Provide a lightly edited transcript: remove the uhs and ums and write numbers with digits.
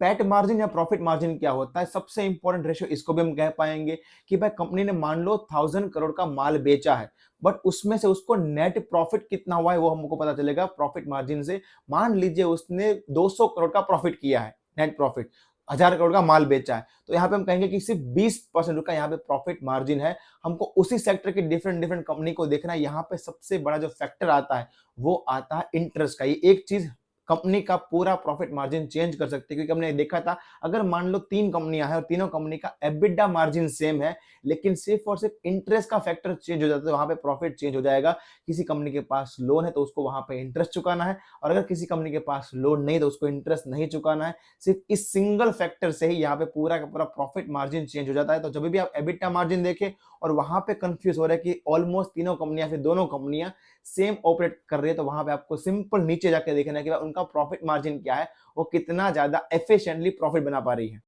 PAT margin या profit margin क्या होता है, सबसे इंपॉर्टेंट रेशियो इसको भी हम कह पाएंगे कि भाई कंपनी ने मान लो 1000 करोड़ का माल बेचा है, बट उसमें से उसको नेट प्रॉफिट कितना हुआ है वो हमको पता चलेगा प्रॉफिट मार्जिन से। मान लीजिए उसने 200 करोड़ का प्रॉफिट किया है, नेट प्रॉफिट, 1000 करोड़ का माल बेचा है, तो यहाँ पे हम कहेंगे कि सिर्फ 20% का यहाँ पे प्रॉफिट मार्जिन है। हमको उसी सेक्टर की डिफरेंट डिफरेंट कंपनी को देखना है। यहाँ पे सबसे बड़ा जो फैक्टर आता है वो आता है इंटरेस्ट का। ये एक चीज कंपनी का पूरा प्रॉफिट मार्जिन चेंज कर सकती है, क्योंकि हमने देखा था अगर मान लो 3 कंपनियां हैं और तीनों कंपनी का एबिटा मार्जिन सेम है, लेकिन सिर्फ और सिर्फ इंटरेस्ट का फैक्टर चेंज हो जाता है, तो वहां पे प्रॉफिट चेंज हो जाएगा। किसी कंपनी के पास लोन है तो उसको वहां पे इंटरेस्ट चुकाना है, और अगर किसी कंपनी के पास लोन नहीं तो उसको इंटरेस्ट नहीं चुकाना है। सिर्फ इस सिंगल फैक्टर से ही यहाँ पे पूरा का पूरा प्रॉफिट मार्जिन चेंज हो जाता है। तो जब भी आप एबिटा मार्जिन देखें और वहां पे कंफ्यूज हो रहा है कि ऑलमोस्ट तीनों कंपनियां फिर दोनों कंपनियां सेम ऑपरेट कर रही है, तो वहां पे आपको सिंपल नीचे जाके देखना है कि उनका प्रॉफिट मार्जिन क्या है, वो कितना ज्यादा एफिशिएंटली प्रॉफिट बना पा रही है।